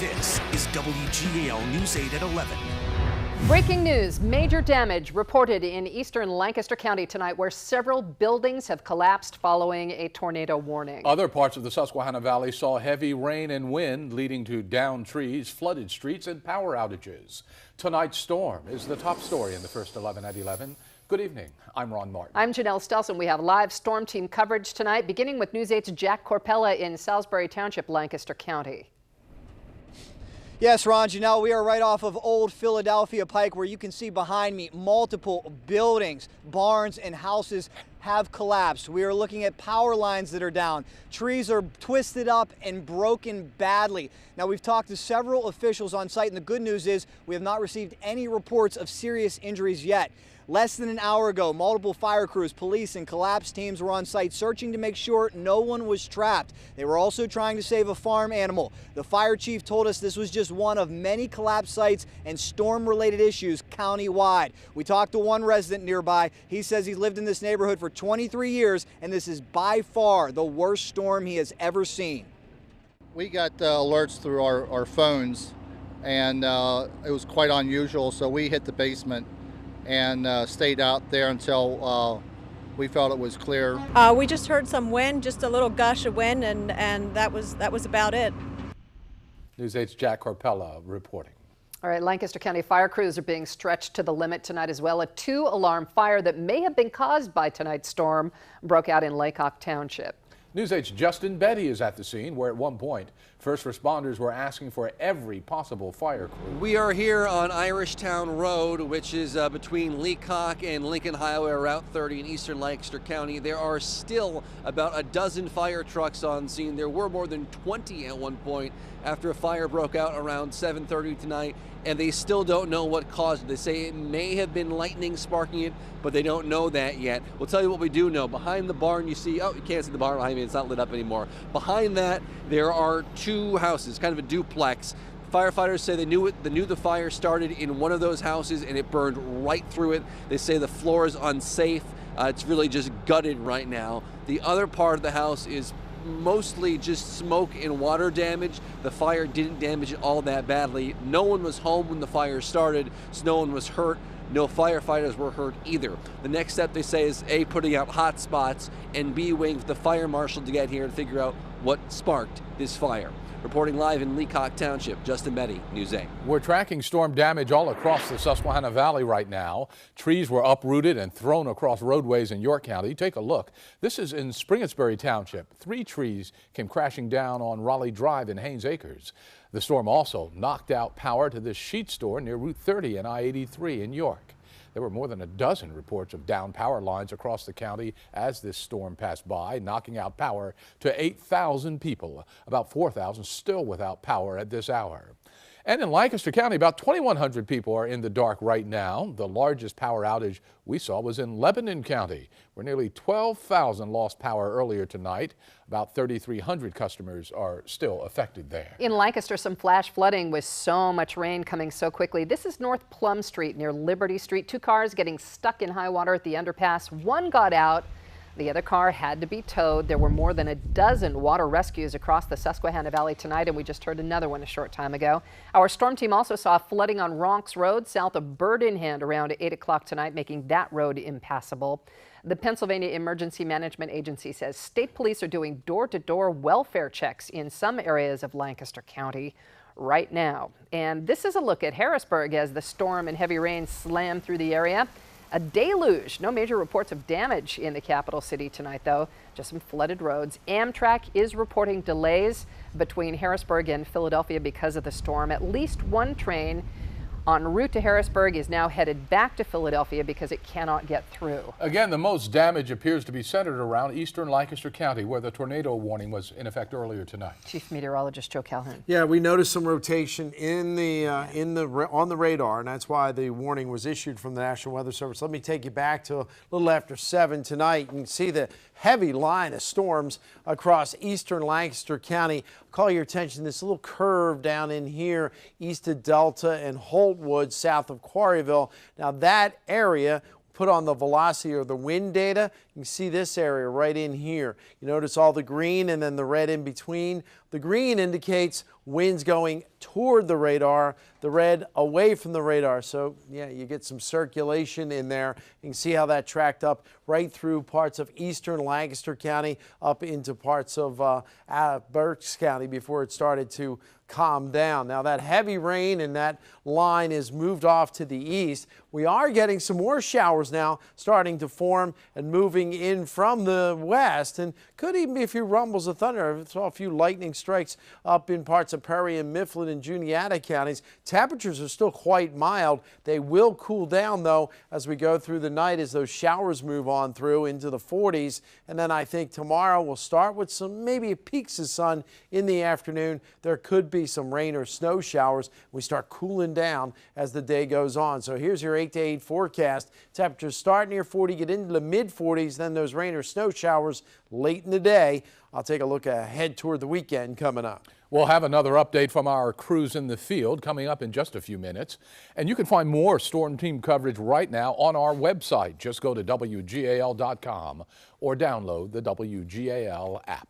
This is WGAL News 8 at 11. Breaking news, major damage reported in eastern Lancaster County tonight where several buildings have collapsed following a tornado warning. Other parts of the Susquehanna Valley saw heavy rain and wind leading to downed trees, flooded streets and power outages. Tonight's storm is the top story in the first 11 at 11. Good evening. I'm Ron Martin. I'm Janelle Stelson. We have live storm team coverage tonight, beginning with News 8's Jack Corpella in Salisbury Township, Lancaster County. Yes, Ron, Janelle, we are right off of Old Philadelphia Pike, where you can see behind me multiple buildings, barns and houses have collapsed. We are looking at power lines that are down. Trees are twisted up and broken badly. Now, we've talked to several officials on site, and the good news is we have not received any reports of serious injuries yet. Less than an hour ago, multiple fire crews, police, and collapse teams were on site searching to make sure no one was trapped. They were also trying to save a farm animal. The fire chief told us this was just one of many collapse sites and storm-related issues countywide. We talked to one resident nearby. He says he's lived in this neighborhood for 23 years, and this is by far the worst storm he has ever seen. We got alerts through our phones, and it was quite unusual, so we hit the basement and stayed out there until we felt it was clear. We just heard some wind, just a little gush of wind, and that was about it. News 8's Jack Corpella reporting. All right, Lancaster County fire crews are being stretched to the limit tonight as well. A 2-alarm fire that may have been caused by tonight's storm broke out in Laycock Township. News 8's Justin Betty is at the scene where at one point first responders were asking for every possible fire crew. We are here on Irishtown Road, which is between Leacock and Lincoln Highway, Route 30 in eastern Lancaster County. There are still about a dozen fire trucks on scene. There were more than 20 at one point after a fire broke out around 7:30 tonight, and they still don't know what caused it. They say it may have been lightning sparking it, but they don't know that yet. We'll tell you what we do know. Behind the barn you see, you can't see the barn behind me, it's not lit up anymore. Behind that there are two houses, kind of a duplex. Firefighters say they knew the fire started in one of those houses and it burned right through it. They say the floor is unsafe. It's really just gutted right now. The other part of the house is mostly just smoke and water damage. The fire didn't damage it all that badly. No one was home when the fire started, so no one was hurt. No firefighters were hurt either. The next step, they say, is A, putting out hot spots, and B, waiting for the fire marshal to get here and figure out what sparked this fire. Reporting live in Leacock Township, Justin Betty, News 8. We're tracking storm damage all across the Susquehanna Valley right now. Trees were uprooted and thrown across roadways in York County. Take a look. This is in Springettsbury Township. 3 trees came crashing down on Raleigh Drive in Haynes Acres. The storm also knocked out power to this sheet store near Route 30 and I-83 in York. There were more than a dozen reports of downed power lines across the county as this storm passed by, knocking out power to 8,000 people. About 4,000 still without power at this hour. And in Lancaster County, about 2,100 people are in the dark right now. The largest power outage we saw was in Lebanon County, where nearly 12,000 lost power earlier tonight. About 3,300 customers are still affected there. In Lancaster, some flash flooding with so much rain coming so quickly. This is North Plum Street near Liberty Street. 2 cars getting stuck in high water at the underpass. One got out. The other car had to be towed. There were more than a dozen water rescues across the Susquehanna Valley tonight, and we just heard another one a short time ago. Our storm team also saw flooding on Ronks Road south of Bird in Hand around 8 o'clock tonight, making that road impassable. The Pennsylvania Emergency Management Agency says state police are doing door-to-door welfare checks in some areas of Lancaster County right now. And this is a look at Harrisburg as the storm and heavy rain slam through the area. A deluge. No major reports of damage in the capital city tonight, though. Just some flooded roads. Amtrak is reporting delays between Harrisburg and Philadelphia because of the storm. At least one train en route to Harrisburg is now headed back to Philadelphia because it cannot get through. Again, the most damage appears to be centered around eastern Lancaster County, where the tornado warning was in effect earlier tonight. Chief Meteorologist Joe Calhoun. Yeah, we noticed some rotation on the radar, and that's why the warning was issued from the National Weather Service. Let me take you back to a little after 7 tonight. You can see the heavy line of storms across eastern Lancaster County. Call your attention to this little curve down in here east of Delta and Holtwood south of Quarryville. Now that area, put on the velocity or the wind data, You can see this area right in here. You notice all the green and then the red in between. The green indicates winds going toward the radar, the red away from the radar. So yeah, you get some circulation in there. You can see how that tracked up right through parts of eastern Lancaster County up into parts of Berks County before it started to calm down. Now that heavy rain and that line is moved off to the east. We are getting some more showers now starting to form and moving in from the west, and could even be a few rumbles of thunder. I saw a few lightning strikes up in parts of Perry and Mifflin and Juniata counties. Temperatures are still quite mild. They will cool down though as we go through the night as those showers move on through into the 40s. And then I think tomorrow we'll start with some maybe peaks of sun in the afternoon. There could be some rain or snow showers. We start cooling down as the day goes on. So here's your 8 to 8 forecast. Temperatures start near 40, get into the mid 40s, then those rain or snow showers late in the day. I'll take a look ahead toward the weekend coming up. We'll have another update from our crews in the field coming up in just a few minutes. And you can find more Storm Team coverage right now on our website. Just go to WGAL.com or download the WGAL app.